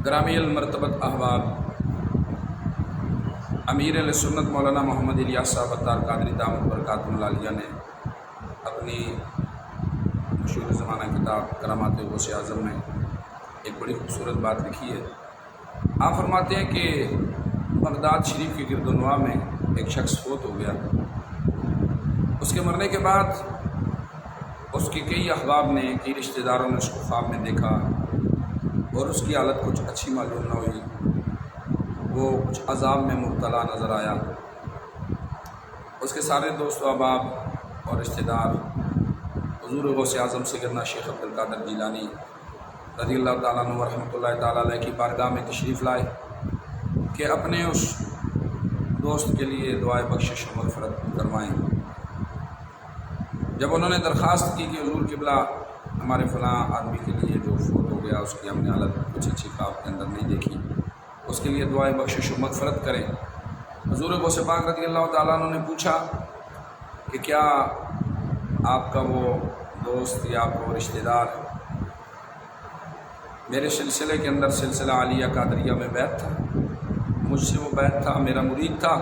گرامی المرتبت احباب، امیر اہل سنت مولانا محمد الیاس صاحب اتار قادری دامت برکاتہ العالیہ نے اپنی مشہور زمانہ کتاب کرامات غوث اعظم میں ایک بڑی خوبصورت بات لکھی ہے۔ آپ فرماتے ہیں کہ بغداد شریف کے گرد و نواح میں ایک شخص فوت ہو گیا۔ اس کے مرنے کے بعد اس کے کئی احباب نے، کئی رشتہ داروں نے اس کو خواب میں دیکھا اور اس کی حالت کچھ اچھی معلوم نہ ہوئی، وہ کچھ عذاب میں مبتلا نظر آیا۔ اس کے سارے دوست و احباب اور رشتہ دار حضور غوث اعظم سیدنا شیخ عبد القادر جیلانی رضی اللہ تعالیٰ عنہ و رحمۃ اللہ تعالیٰ علیہ کی بارگاہ میں تشریف لائے کہ اپنے اس دوست کے لیے دعائے بخشش و مغفرت کروائیں۔ جب انہوں نے درخواست کی کہ حضور قبلہ ہمارے فلاں آدمی کے لیے جو فوت ہو گیا، اس کی ہم نے حالت کچھ اچھی خواب کے اندر نہیں دیکھی، اس کے لیے دعائے بخشش و مغفرت کریں، حضور غوث پاک رضی اللہ تعالیٰ عنہ نے پوچھا کہ کیا آپ کا وہ دوست یا آپ کا وہ رشتہ دار میرے سلسلے کے اندر سلسلہ عالیہ قادریہ میں بیعت تھا؟ مجھ سے وہ بیعت تھا، میرا مرید تھا؟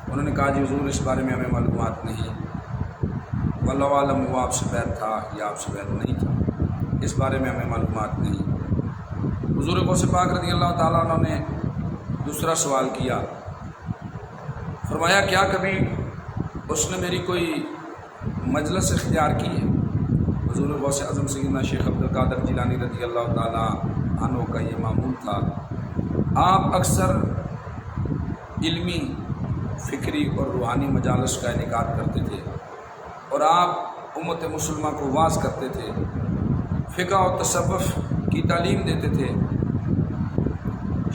انہوں نے کہا جی حضور اس بارے میں ہمیں معلومات نہیں، واللہ عالم وہ آپ سے بیعت تھا یا آپ سے بیعت نہیں تھا، اس بارے میں ہمیں معلومات نہیں۔ حضور غوث پاک رضی اللہ تعالیٰ عنہ نے دوسرا سوال کیا، فرمایا کیا کبھی اس نے میری کوئی مجلس اختیار کی ہے؟ حضور غوث اعظم سیدنا شیخ عبد القادر جیلانی رضی اللہ تعالیٰ عنہ کا یہ معمول تھا، آپ اکثر علمی، فکری اور روحانی مجالس کا انعقاد کرتے تھے اور آپ امت مسلمہ کو واعظ کرتے تھے، فقہ و تصوف کی تعلیم دیتے تھے،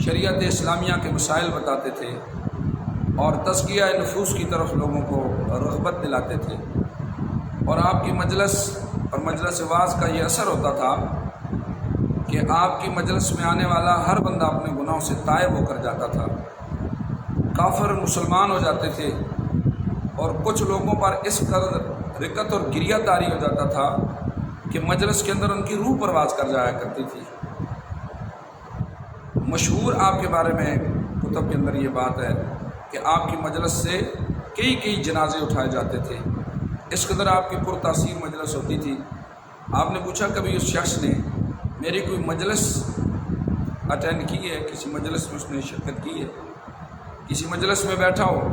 شریعت اسلامیہ کے مسائل بتاتے تھے اور تزکیہ نفوس کی طرف لوگوں کو رغبت دلاتے تھے، اور آپ کی مجلس اور مجلس واعظ کا یہ اثر ہوتا تھا کہ آپ کی مجلس میں آنے والا ہر بندہ اپنے گناہوں سے تائب ہو کر جاتا تھا، کافر مسلمان ہو جاتے تھے، اور کچھ لوگوں پر اس قدر رقت اور گریہ طاری ہو جاتا تھا کہ مجلس کے اندر ان کی روح پرواز کر جایا کرتی تھی۔ مشہور آپ کے بارے میں کتب کے اندر یہ بات ہے کہ آپ کی مجلس سے کئی جنازے اٹھائے جاتے تھے، اس قدر آپ کی پرتاثیر مجلس ہوتی تھی۔ آپ نے پوچھا کبھی اس شخص نے میری کوئی مجلس اٹینڈ کی ہے، کسی مجلس میں اس نے شرکت کی ہے، کسی مجلس میں بیٹھا ہو؟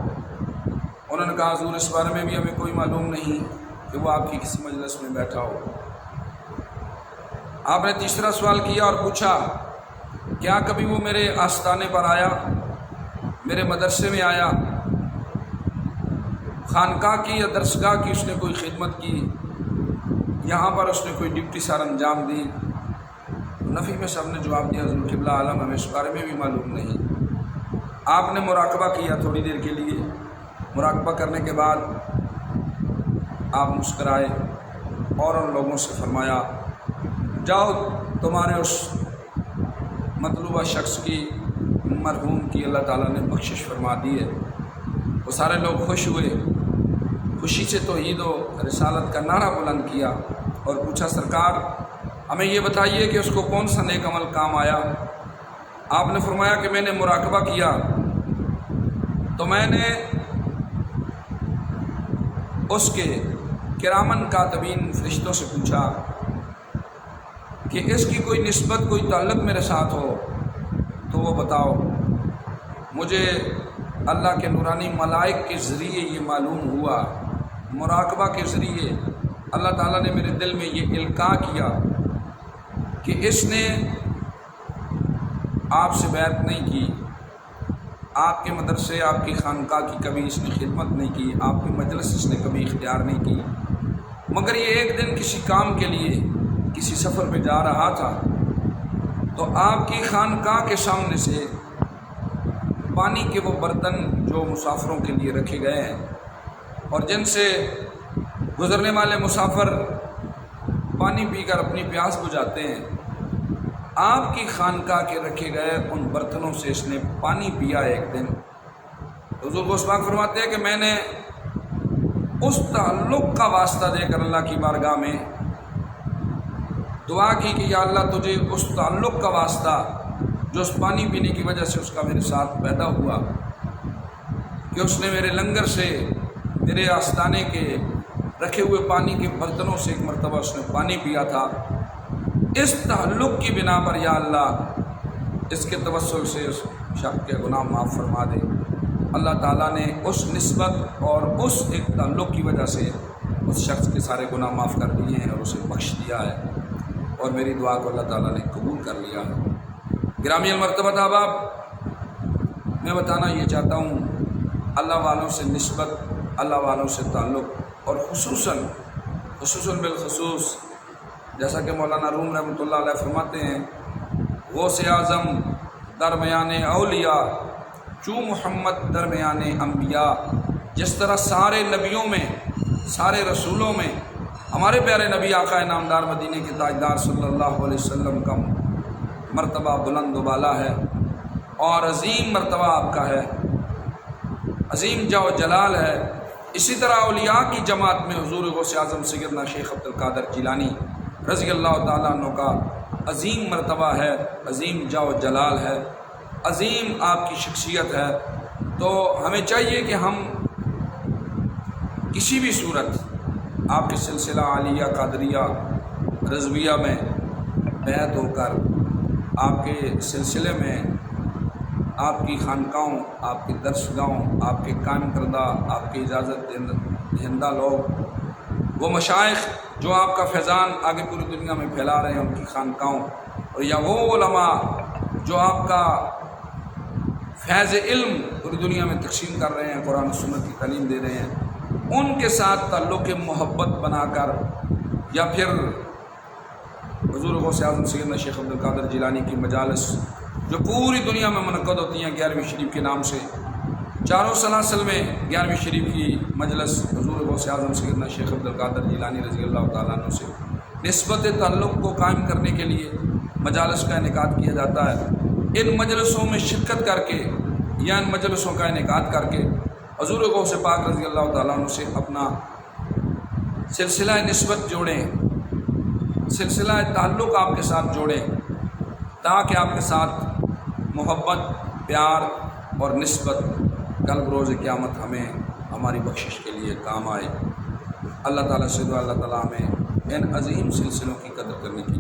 انہوں نے کہا حضور اس بارے میں بھی ہمیں کوئی معلوم نہیں کہ وہ آپ کی کسی مجلس میں بیٹھا ہو۔ آپ نے تیسرا سوال کیا اور پوچھا کیا کبھی وہ میرے آستانے پر آیا، میرے مدرسے میں آیا، خانقاہ کی یا درسگاہ کی اس نے کوئی خدمت کی، یہاں پر اس نے کوئی ڈیوٹی سر انجام دی؟ نفی میں سب نے جواب دیا حضور قبلہ عالم ہمیں اس بارے میں بھی معلوم نہیں۔ آپ نے مراقبہ کیا تھوڑی دیر کے لیے، مراقبہ کرنے کے بعد آپ مسکرائے اور ان لوگوں سے فرمایا جاؤ تمہارے اس مطلوبہ شخص کی، مرحوم کی اللہ تعالیٰ نے بخشش فرما دی ہے۔ وہ سارے لوگ خوش ہوئے، خوشی سے توحید و رسالت کا نعرہ بلند کیا اور پوچھا سرکار ہمیں یہ بتائیے کہ اس کو کون سا نیک عمل کام آیا؟ آپ نے فرمایا کہ میں نے مراقبہ کیا تو میں نے اس کے کرامن کاتبین فرشتوں سے پوچھا کہ اس کی کوئی نسبت، کوئی تعلق میرے ساتھ ہو تو وہ بتاؤ۔ مجھے اللہ کے نورانی ملائک کے ذریعے یہ معلوم ہوا، مراقبہ کے ذریعے اللہ تعالیٰ نے میرے دل میں یہ القاء کیا کہ اس نے آپ سے بیعت نہیں کی، آپ کے مدرسے، آپ کی خانقاہ کی کبھی اس نے خدمت نہیں کی، آپ کی مجلس اس نے کبھی اختیار نہیں کی، مگر یہ ایک دن کسی کام کے لیے کسی سفر پہ جا رہا تھا تو آپ کی خانقاہ کے سامنے سے پانی کے وہ برتن جو مسافروں کے لیے رکھے گئے ہیں اور جن سے گزرنے والے مسافر پانی پی کر اپنی پیاس بجھاتے ہیں، آپ کی خانقاہ کے رکھے گئے ان برتنوں سے اس نے پانی پیا ایک دن۔ حضور غوث پاک فرماتے ہیں کہ میں نے اس تعلق کا واسطہ دے کر اللہ کی بارگاہ میں دعا کی کہ یا اللہ تجھے اس تعلق کا واسطہ جو اس پانی پینے کی وجہ سے اس کا میرے ساتھ پیدا ہوا کہ اس نے میرے لنگر سے، میرے آستانے کے رکھے ہوئے پانی کے برتنوں سے ایک مرتبہ اس نے پانی پیا تھا، اس تعلق کی بنا پر یا اللہ اس کے توسل سے اس شخص کے گناہ معاف فرما دے۔ اللہ تعالیٰ نے اس نسبت اور اس ایک تعلق کی وجہ سے اس شخص کے سارے گناہ معاف کر دیے ہیں اور اسے بخش دیا ہے، اور میری دعا کو اللہ تعالیٰ نے قبول کر لیا ہے۔ گرامی المرتبہ احباب، میں بتانا یہ چاہتا ہوں، اللہ والوں سے نسبت، اللہ والوں سے تعلق، اور خصوصاً بالخصوص جیسا کہ مولانا روم رحمۃ اللہ علیہ فرماتے ہیں، غوث اعظم درمیان اولیاء چوں محمد درمیان انبیاء، جس طرح سارے نبیوں میں، سارے رسولوں میں ہمارے پیارے نبی آقا نامدار مدینے کے تاجدار صلی اللہ علیہ وسلم کا مرتبہ بلند و بالا ہے اور عظیم مرتبہ آپ کا ہے، عظیم جاہ و جلال ہے، اسی طرح اولیاء کی جماعت میں حضور غوث اعظم سیدنا شیخ عبد القادر جیلانی رضی اللہ تعالیٰ عنہ کا عظیم مرتبہ ہے، عظیم جاہ و جلال ہے، عظیم آپ کی شخصیت ہے۔ تو ہمیں چاہیے کہ ہم کسی بھی صورت آپ کے سلسلہ عالیہ قادریہ رضویہ میں بیعت ہو کر، آپ کے سلسلے میں، آپ کی خانقاہوں، آپ کے درس گاہوں، آپ کے قائم کردہ، آپ کے اجازت دہندہ لوگ، وہ مشائخ جو آپ کا فیضان آگے پوری دنیا میں پھیلا رہے ہیں، ان کی خانقاہوں، اور یا وہ علماء جو آپ کا فیض علم پوری دنیا میں تقسیم کر رہے ہیں، قرآن و سنت کی تعلیم دے رہے ہیں، ان کے ساتھ تعلق محبت بنا کر، یا پھر حضور غوث اعظم سیدنا شیخ عبد القادر جیلانی کی مجالس جو پوری دنیا میں منعقد ہوتی ہیں 11ویں شریف کے نام سے، چاروں سلاسل میں 11ویں شریف کی مجلس حضور غوث اعظم سیدنا شیخ عبد القادر جیلانی رضی اللہ تعالیٰ عنہ سے نسبت تعلق کو قائم کرنے کے لیے مجالس کا انعقاد کیا جاتا ہے۔ ان مجلسوں میں شرکت کر کے یا ان مجلسوں کا انعقاد کر کے حضور غوث پاک رضی اللہ تعالیٰ عنہ سے اپنا سلسلہ نسبت جوڑیں، سلسلہ تعلق آپ کے ساتھ جوڑیں، تاکہ آپ کے ساتھ محبت، پیار اور نسبت کل بروز قیامت ہمیں ہماری بخشش کے لیے کام آئے۔ اللہ تعالیٰ سے دعا، اللہ تعالیٰ ہمیں ان عظیم سلسلوں کی قدر کرنے کی